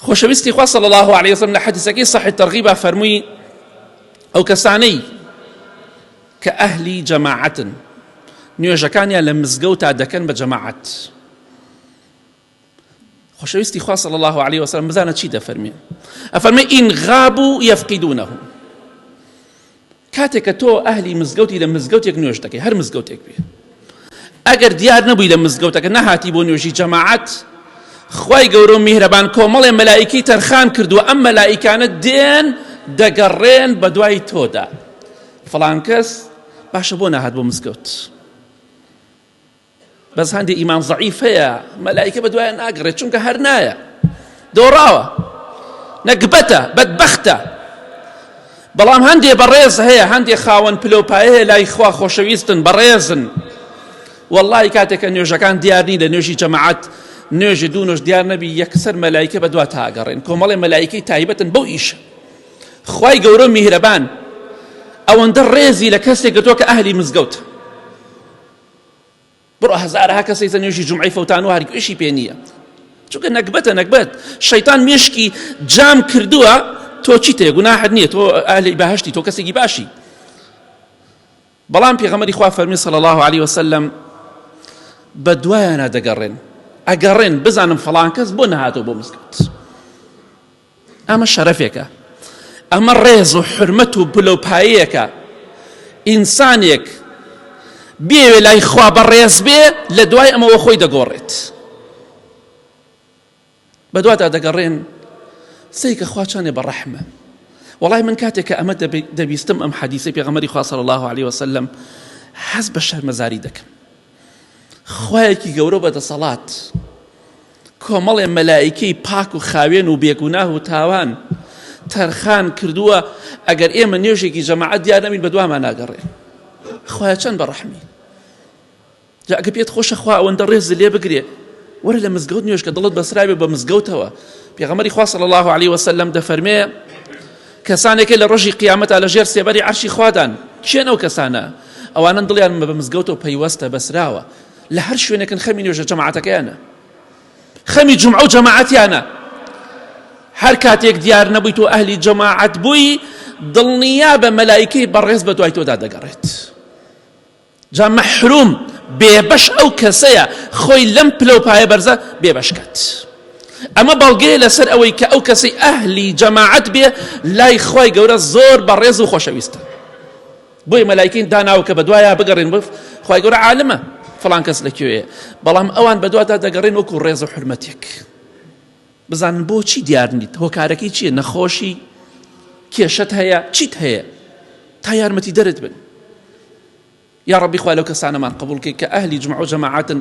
خۆشەویستی خوا صلی الله عليه وسلم لە حەدیثەکەی صحیح الترغیب فەرمووی ئەو کەسانەی کە ئەهلی جەماعەتن نوێژەکانیان لە مزگەوتا دەکەن بە جەماعەت. خۆشەویستی خوا صلی الله عليه وسلم بزانە چی دەفەرمێ؟ ئەفەرمێ ئین غابوا یەفقیدونەهم. کاتێک کە تۆ ئەهلی مزگەوتی لە مزگەوتێک نوێژ دەکەی، هەر مزگەوتێک بێ، ئەگەر دیار نەبووی لە مزگەوتەکە نەهاتی بۆ نوێژی جەماعەت، خوای گەورە و میهرەبان کۆمەڵێ مەلائیکەی تەرخان کردووە ئەم مەلائیکانە دێن دەگەڕێن بە دوای تۆدا. فڵان کەس باشە بۆ نەهات بۆ مزگەوت، بەس هەندێک ئیمان زەعیف هەیە مەلائیکە بە دوایان ناگەڕێت چونکە هەر نایە، دۆڕاوە، نەکبەتە، بەدبەختە. بەڵام هەندێ بەڕێز هەیە، هەندێ خاوەن پلۆپایە هەیە لای خوا خۆشەویستن بەڕێزن. وەڵڵی کاتێک کە نوێژەکان دیارنی لە نوێژی جەماعەت نوێژی دوو نوێژ دیار نەبی یەکسەر مەلایکە بە دوا تاگەڕێن، کۆمەڵێ مەلایکەی تایبەتن بەو ئیشە. خوای گەورە میهرەبان ئەوەندە ڕێزی لە کەسێک گرتووە کە ئەهلی مزگەوتە. بڕۆ هەزارها کەسێک نوێژی جومعەی فەوتانەوە هەرگیزی پێ نییە، چونکە نەکبەتە، نەکبەت شەیتان مێشکی جام کردووە. تۆ چیت هەیە؟ گوناحت نییە، تۆ ئەهلی بەهەشتی، تۆ کەسێکی باشی. بەڵام پێغەمبەری خوا فەرمی صلی الله عليه وسلم بە دوایانە دەگەڕێن، ئەگەڕێن بزانم فەڵان کەس بۆ نەهاتەوە بۆ مزگەوت. ئەمە شەرەفێکە، ئەمە ڕێز و حورمەت و پلەپاییەکە. ئینسانێک بێوێ لای خوا بەڕێز بێ، لە دوای ئەمەوە خۆی دەگۆڕێت، بە دواتا دەگەڕێن. سەیکە خوا چانێ بەڕەحمە. وەڵای من کاتێک کە ئەمە دەبیستم ئەم حەدیثەی پێغەمبەری خوا صلی الله عليه وسلم، حەز بە شەرمەزاری دەکەم. خوایەکی گەورە بەدەسەڵات کۆمەڵێ مەلائیکەی پاک و خاوێن و بێگوناه و تاوان تەرخان کردووە، ئەگەر ئێمە نوێژێکی جەماعەت دیار نەبین بە دوامان ناگەڕێن. خوایە چەند بەڕەحمی. جا ئەگە پێت خۆشە خوا ئەوەندە ڕێز لێ بگرێ، وەرە لە مزگەوت نوێژ کە دڵت بەسرای بێ بە مزگەوتەوە. پێغەمبەری خوا صلی الله عليه وسلم دەفەرمێ کەسانێکە لە ڕۆژی قیامەتە لە ژێر سێبەری عەرشی خوادان. چێن ئەو کەسانە؟ ئەوانن دڵیان بە مزگەوتەوە پەیوەستە، بەسراوە، لە هەر شوێنێکن خەمی نوێژە جەماعەتەکەیانە، خەمی جومعە و جەماعەتیانە. هەر کاتێک دیار نەبووی تۆ ئەهلی جەماعەت بووی، دڵنیا بە مەلایکەی بەڕێز بە دوای تۆدا دەگەڕێت. جا مەحروم بێبەش ئەو کەسەیە خۆی لەم پلەپایە بەرزە بێبەشکات. ئەمە بەڵگەیە لەسەر ئەوەی کە ئەو کەسەی ئەهلی جەماعەت بێ لای خوای گەورە زۆر بەڕێز و خۆشەویستە. بۆی مەلایکەی داناوە کە بە دوایە بگەڕێن، خوای گەورە عالمە فڵان کەس لەکوێیە، بەڵام ئەوان بە دوادا دەگەڕێن وەکو ڕێز و حورمەتێک. بزانن بۆچی دیار نیت، هۆکارەکەی چییە، نەخۆشی، کێشەت هەیە، چیت هەیە، تا یارمەتی دەرت بن. یا ڕەبی خوا لەو کەسانەمان قبوڵ کەی کە ئەهلی جومعە و جەماعەتن،